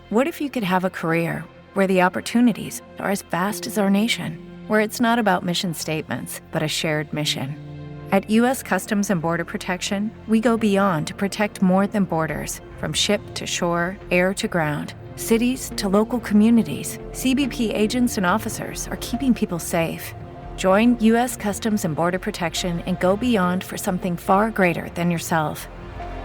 What if you could have a career where the opportunities are as vast as our nation, where it's not about mission statements, but a shared mission? At U.S. Customs and Border Protection, we go beyond to protect more than borders. From ship to shore, air to ground, cities to local communities, CBP agents and officers are keeping people safe. Join U.S. Customs and Border Protection and go beyond for something far greater than yourself.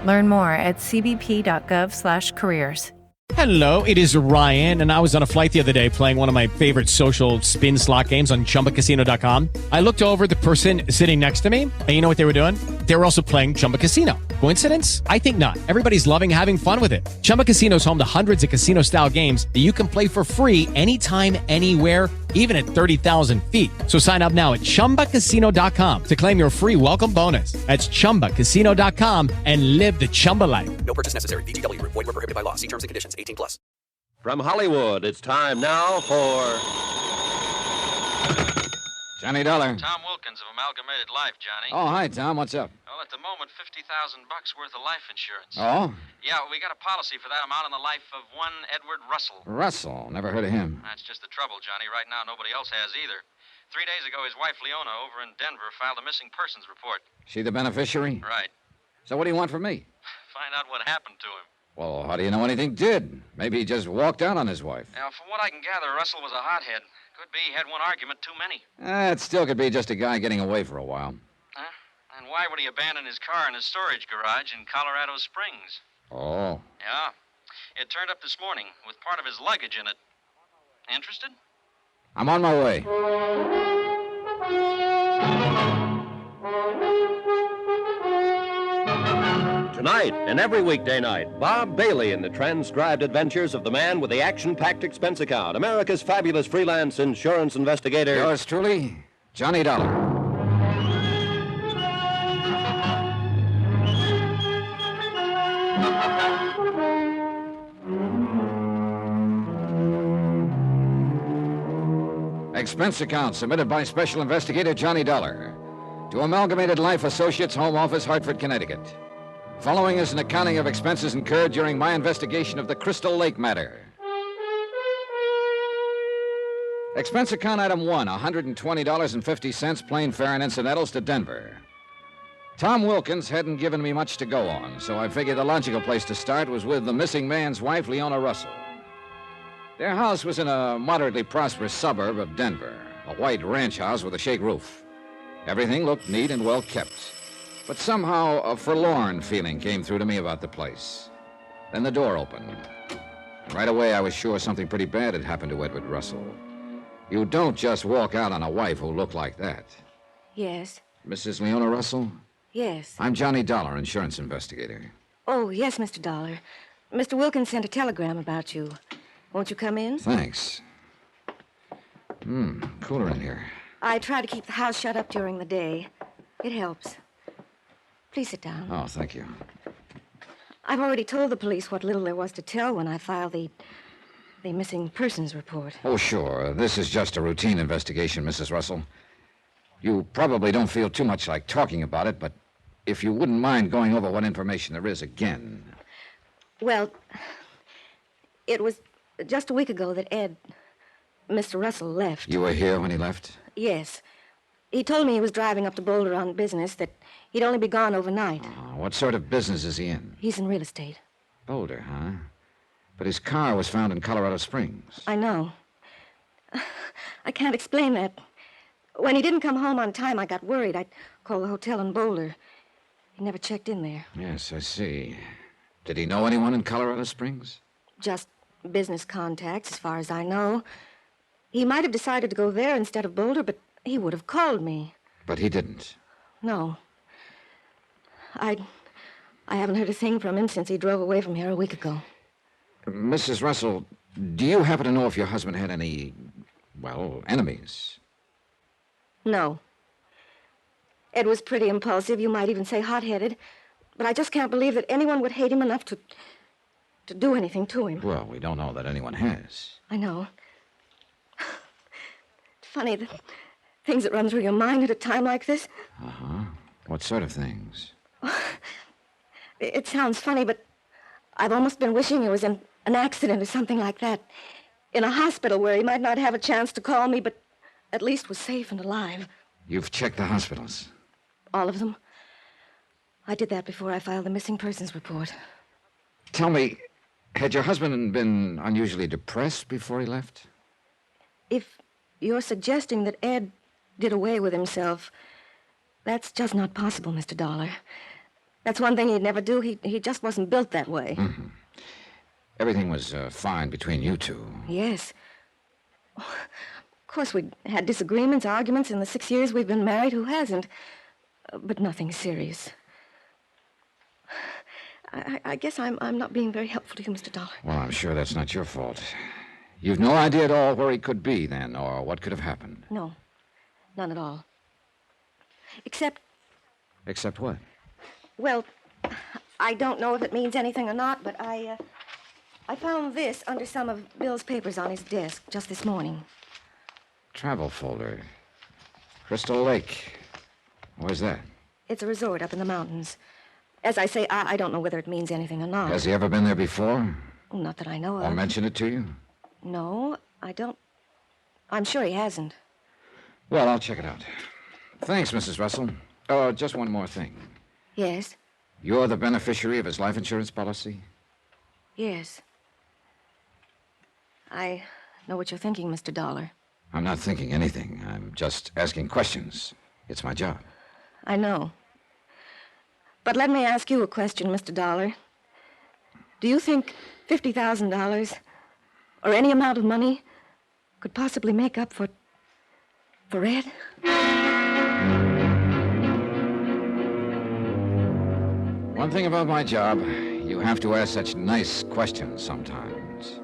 Learn more at cbp.gov/careers. Hello, it is Ryan, and I was on a flight the other day playing one of my favorite social spin slot games on ChumbaCasino.com. I looked over at the person sitting next to me, and you know what they were doing? They were also playing Chumba Casino. Coincidence? I think not. Everybody's loving having fun with it. Chumba Casino is home to hundreds of casino-style games that you can play for free anytime, anywhere, even at 30,000 feet. So sign up now at ChumbaCasino.com to claim your free welcome bonus. That's ChumbaCasino.com and live the Chumba life. No purchase necessary. VGW. Void where prohibited by law. See terms and conditions. 18+. From Hollywood, it's time now for Johnny Dollar. Tom Wilkins of Amalgamated Life, Johnny. Oh, hi, Tom. What's up? Well, at the moment, $50,000 worth of life insurance. Oh? Yeah, we got a policy for that amount on the life of one Edward Russell. Russell. Never heard of him. That's just the trouble, Johnny. Right now, nobody else has either. 3 days ago, his wife, Leona, over in Denver, filed a missing persons report. She the beneficiary? Right. So what do you want from me? Find out what happened to him. Well, how do you know anything did? Maybe he just walked out on his wife. Now, from what I can gather, Russell was a hothead. Could be he had one argument too many. It still could be just a guy getting away for a while. Huh? And why would he abandon his car in his storage garage in Colorado Springs? Oh. Yeah. It turned up this morning with part of his luggage in it. Interested? I'm on my way. Tonight and every weekday night, Bob Bailey in the transcribed adventures of the man with the action-packed expense account, America's fabulous freelance insurance investigator. Yours truly, Johnny Dollar. Expense account submitted by Special Investigator Johnny Dollar to Amalgamated Life Associates, Home Office, Hartford, Connecticut. Following is an accounting of expenses incurred during my investigation of the Crystal Lake matter. Expense account item 1, $120.50, plane fare and incidentals to Denver. Tom Wilkins hadn't given me much to go on, so I figured the logical place to start was with the missing man's wife, Leona Russell. Their house was in a moderately prosperous suburb of Denver, a white ranch house with a shake roof. Everything looked neat and well kept. But somehow a forlorn feeling came through to me about the place. Then the door opened. And right away I was sure something pretty bad had happened to Edward Russell. You don't just walk out on a wife who looked like that. Yes. Mrs. Leona Russell? Yes. I'm Johnny Dollar, insurance investigator. Oh, yes, Mr. Dollar. Mr. Wilkins sent a telegram about you. Won't you come in? Thanks. Cooler in here. I try to keep the house shut up during the day. It helps. Please sit down. Oh, thank you. I've already told the police what little there was to tell when I filed the missing persons report. Oh, sure. This is just a routine investigation, Mrs. Russell. You probably don't feel too much like talking about it, but if you wouldn't mind going over what information there is again. Well, it was just a week ago that Mr. Russell left. You were here when he left? Yes. He told me he was driving up to Boulder on business, that he'd only be gone overnight. Oh, what sort of business is he in? He's in real estate. Boulder, huh? But his car was found in Colorado Springs. I know. I can't explain that. When he didn't come home on time, I got worried. I'd call the hotel in Boulder. He never checked in there. Yes, I see. Did he know anyone in Colorado Springs? Just business contacts, as far as I know. He might have decided to go there instead of Boulder, but he would have called me. But he didn't. No. I haven't heard a thing from him since he drove away from here a week ago. Mrs. Russell, do you happen to know if your husband had any, enemies? No. Ed was pretty impulsive, you might even say hot-headed, but I just can't believe that anyone would hate him enough to do anything to him. Well, we don't know that anyone has. I know. It's funny, the things that run through your mind at a time like this. Uh-huh. What sort of things? It sounds funny, but I've almost been wishing he was in an accident or something like that. In a hospital where he might not have a chance to call me, but at least was safe and alive. You've checked the hospitals? All of them. I did that before I filed the missing persons report. Tell me, had your husband been unusually depressed before he left? If you're suggesting that Ed did away with himself, that's just not possible, Mr. Dollar. That's one thing he'd never do. He just wasn't built that way. Mm-hmm. Everything was fine between you two. Yes. Of course, we had disagreements, arguments in the 6 years we've been married. Who hasn't? But nothing serious. I guess I'm not being very helpful to you, Mr. Dollar. Well, I'm sure that's not your fault. You've no idea at all where he could be, then, or what could have happened? No. None at all. Except... Except what? Well, I don't know if it means anything or not, but I found this under some of Bill's papers on his desk just this morning. Travel folder. Crystal Lake. Where's that? It's a resort up in the mountains. As I say, I don't know whether it means anything or not. Has he ever been there before? Oh, not that I know of. Or mentioned it to you? No, I don't. I'm sure he hasn't. Well, I'll check it out. Thanks, Mrs. Russell. Oh, just one more thing. Yes? You're the beneficiary of his life insurance policy? Yes. I know what you're thinking, Mr. Dollar. I'm not thinking anything. I'm just asking questions. It's my job. I know. But let me ask you a question, Mr. Dollar. Do you think $50,000 or any amount of money could possibly make up for Ed? One thing about my job, you have to ask such nice questions sometimes.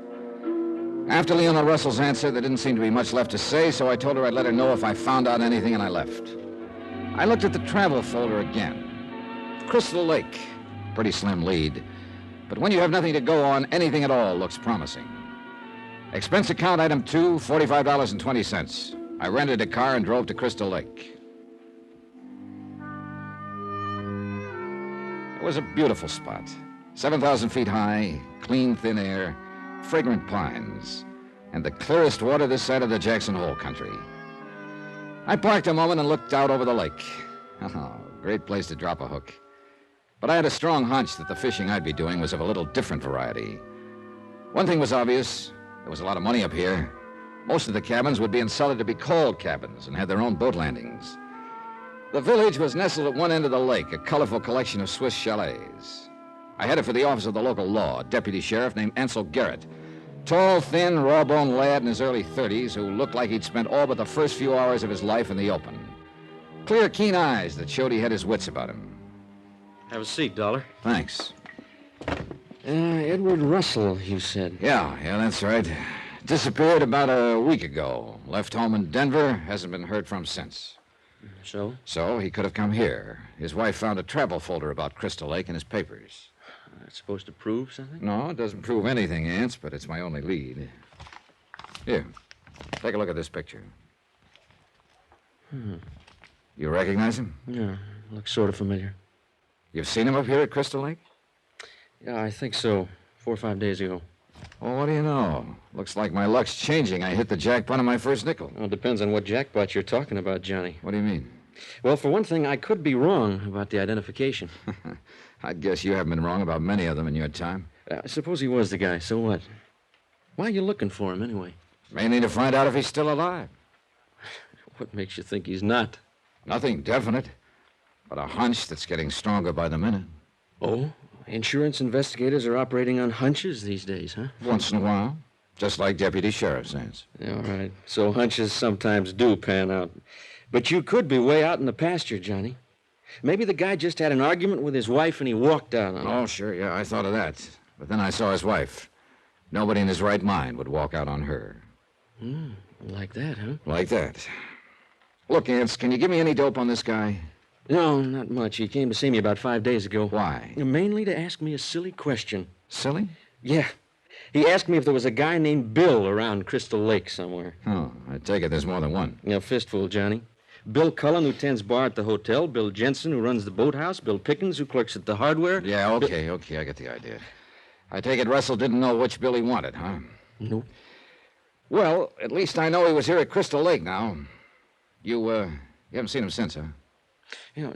After Leona Russell's answer, there didn't seem to be much left to say, so I told her I'd let her know if I found out anything, and I left. I looked at the travel folder again. Crystal Lake. Pretty slim lead. But when you have nothing to go on, anything at all looks promising. Expense account item 2, $45.20. I rented a car and drove to Crystal Lake. It was a beautiful spot. 7,000 feet high, clean, thin air, fragrant pines, and the clearest water this side of the Jackson Hole country. I parked a moment and looked out over the lake. Oh, great place to drop a hook. But I had a strong hunch that the fishing I'd be doing was of a little different variety. One thing was obvious. There was a lot of money up here. Most of the cabins would be in cellar-to-be-cold cabins and had their own boat landings. The village was nestled at one end of the lake, a colorful collection of Swiss chalets. I headed for the office of the local law, a deputy sheriff named Ansel Garrett. Tall, thin, raw-boned lad in his early 30s who looked like he'd spent all but the first few hours of his life in the open. Clear, keen eyes that showed he had his wits about him. Have a seat, Dollar. Thanks. Edward Russell, you said. Yeah, that's right. Disappeared about a week ago. Left home in Denver, hasn't been heard from since. So? So he could have come here. His wife found a travel folder about Crystal Lake in his papers. That's supposed to prove something? No, it doesn't prove anything, Ants, but it's my only lead. Here, take a look at this picture. You recognize him? Yeah, looks sort of familiar. You've seen him up here at Crystal Lake? Yeah, I think so. 4 or 5 days ago. Well, what do you know? Looks like my luck's changing. I hit the jackpot on my first nickel. Well, it depends on what jackpot you're talking about, Johnny. What do you mean? Well, for one thing, I could be wrong about the identification. I'd guess you haven't been wrong about many of them in your time. Suppose he was the guy, so what? Why are you looking for him, anyway? Mainly to find out if he's still alive. What makes you think he's not? Nothing definite, but a hunch that's getting stronger by the minute. Oh? Insurance investigators are operating on hunches these days, huh? Once in a while. Just like deputy sheriff says. All right. So hunches sometimes do pan out. But you could be way out in the pasture, Johnny. Maybe the guy just had an argument with his wife and he walked out on her. Oh, sure, yeah, I thought of that. But then I saw his wife. Nobody in his right mind would walk out on her. Like that, huh? Like that. Look, Ants, can you give me any dope on this guy? No, not much. He came to see me about 5 days ago. Why? Mainly to ask me a silly question. Silly? Yeah. He asked me if there was a guy named Bill around Crystal Lake somewhere. Oh, I take it there's more than one. A fistful, Johnny. Bill Cullen, who tends bar at the hotel. Bill Jensen, who runs the boathouse. Bill Pickens, who clerks at the hardware. Yeah, okay, I get the idea. I take it Russell didn't know which bill he wanted, huh? Nope. Well, at least I know he was here at Crystal Lake now. You haven't seen him since, huh?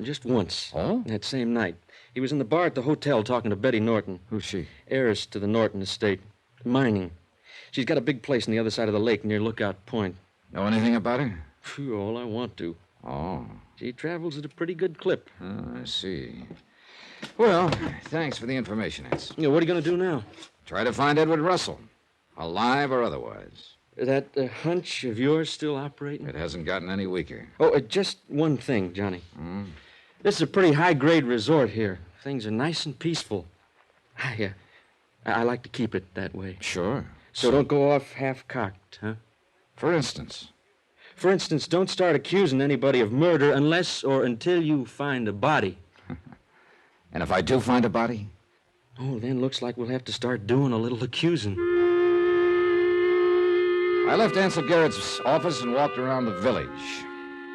Just once. Oh? That same night. He was in the bar at the hotel talking to Betty Norton. Who's she? Heiress to the Norton estate. Mining. She's got a big place on the other side of the lake near Lookout Point. Know anything about her? Phew, all I want to. Oh. She travels at a pretty good clip. I see. Well, thanks for the information, Eds. What are you going to do now? Try to find Edward Russell, alive or otherwise. That hunch of yours still operating? It hasn't gotten any weaker. Oh, just one thing, Johnny. This is a pretty high-grade resort here. Things are nice and peaceful. I like to keep it that way. Sure. So don't go off half-cocked, huh? For instance? For instance, don't start accusing anybody of murder unless or until you find a body. And if I do find a body? Oh, then looks like we'll have to start doing a little accusing. I left Ansel Garrett's office and walked around the village.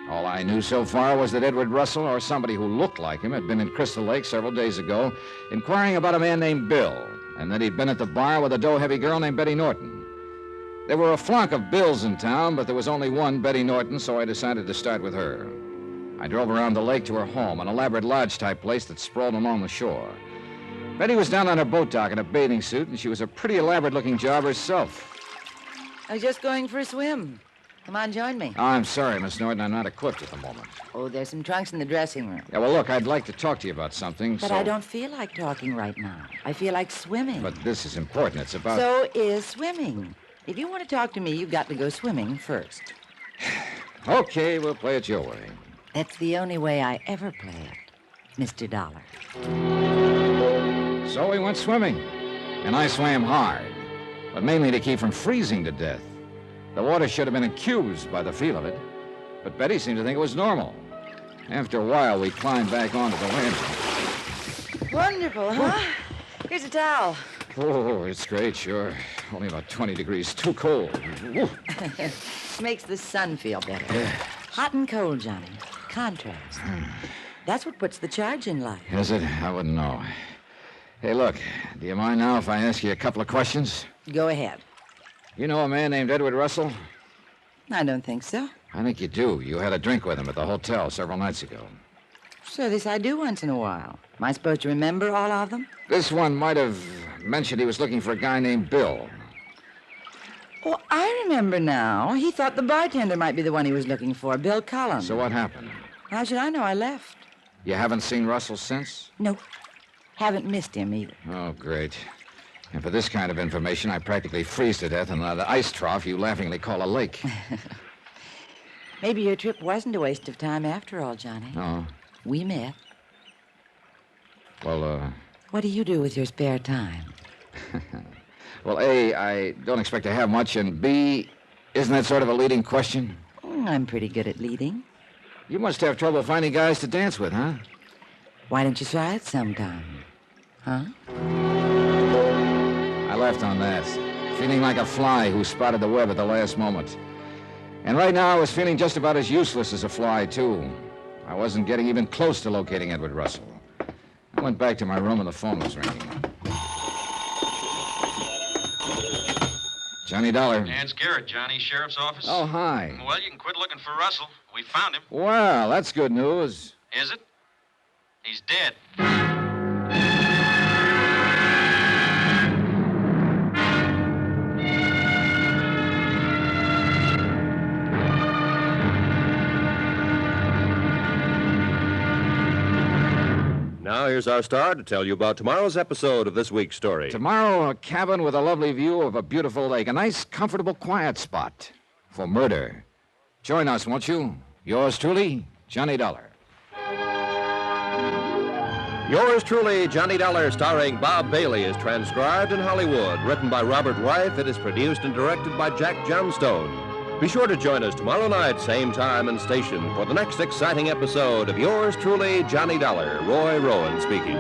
All I knew so far was that Edward Russell, or somebody who looked like him, had been in Crystal Lake several days ago, inquiring about a man named Bill, and that he'd been at the bar with a dough-heavy girl named Betty Norton. There were a flock of Bills in town, but there was only one, Betty Norton, so I decided to start with her. I drove around the lake to her home, an elaborate lodge-type place that sprawled along the shore. Betty was down on her boat dock in a bathing suit, and she was a pretty elaborate-looking job herself. I was just going for a swim. Come on, join me. Oh, I'm sorry, Miss Norton. I'm not equipped at the moment. Oh, there's some trunks in the dressing room. Yeah, well, look, I'd like to talk to you about something, But I don't feel like talking right now. I feel like swimming. But this is important. It's about... So is swimming. If you want to talk to me, you've got to go swimming first. Okay, we'll play it your way. That's the only way I ever play it, Mr. Dollar. So we went swimming, and I swam hard, but mainly to keep from freezing to death. The water should have been accused by the feel of it, but Betty seemed to think it was normal. After a while, we climbed back onto the landing. Wonderful, huh? Here's a towel. Oh, it's great, sure. Only about 20 degrees too cold. Woo. Makes the sun feel better. Hot and cold, Johnny. Contrast. That's what puts the charge in life. Is it? I wouldn't know. Hey, look, do you mind now if I ask you a couple of questions? Go ahead. You know a man named Edward Russell? I don't think so. I think you do. You had a drink with him at the hotel several nights ago. So this I do once in a while. Am I supposed to remember all of them? This one might have mentioned he was looking for a guy named Bill. Oh, I remember now. He thought the bartender might be the one he was looking for, Bill Cullen. So what happened? How should I know? I left. You haven't seen Russell since? Nope. Haven't missed him either. Oh, great. And for this kind of information, I practically freeze to death in the ice trough you laughingly call a lake. Maybe your trip wasn't a waste of time after all, Johnny. No. We met. Well, What do you do with your spare time? Well, A, I don't expect to have much, and B, isn't that sort of a leading question? I'm pretty good at leading. You must have trouble finding guys to dance with, huh? Why don't you try it sometime? Huh? I left on that, feeling like a fly who spotted the web at the last moment. And right now I was feeling just about as useless as a fly, too. I wasn't getting even close to locating Edward Russell. I went back to my room and the phone was ringing. Johnny Dollar. It's Garrett, Johnny, Sheriff's Office. Oh, hi. Well, you can quit looking for Russell. We found him. Well, that's good news. Is it? He's dead. Now here's our star to tell you about tomorrow's episode of this week's story. Tomorrow, a cabin with a lovely view of a beautiful lake. A nice, comfortable, quiet spot for murder. Join us, won't you? Yours truly, Johnny Dollar. Yours truly, Johnny Dollar, starring Bob Bailey, is transcribed in Hollywood. Written by Robert Reif, it is produced and directed by Jack Johnstone. Be sure to join us tomorrow night, same time and station, for the next exciting episode of Yours truly, Johnny Dollar. Roy Rowan speaking.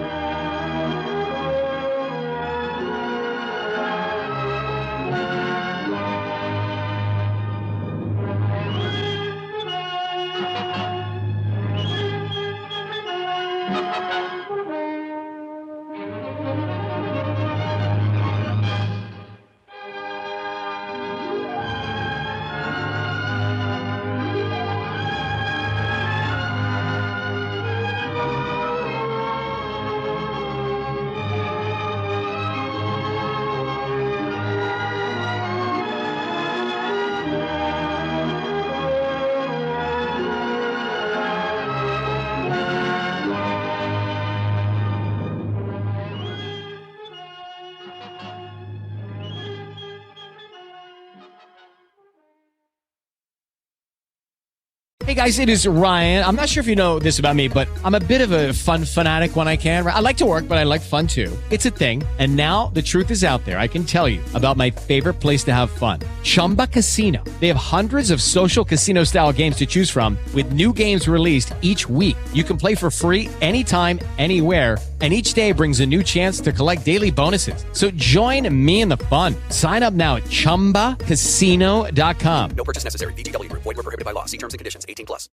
Hey guys, it is Ryan. I'm not sure if you know this about me, but I'm a bit of a fun fanatic when I can. I like to work, but I like fun too. It's a thing. And now the truth is out there. I can tell you about my favorite place to have fun. Chumba Casino. They have hundreds of social casino style games to choose from with new games released each week. You can play for free anytime, anywhere. And each day brings a new chance to collect daily bonuses. So join me in the fun. Sign up now at ChumbaCasino.com. No purchase necessary. VGW Group. Void where prohibited by law. See terms and conditions. 18+.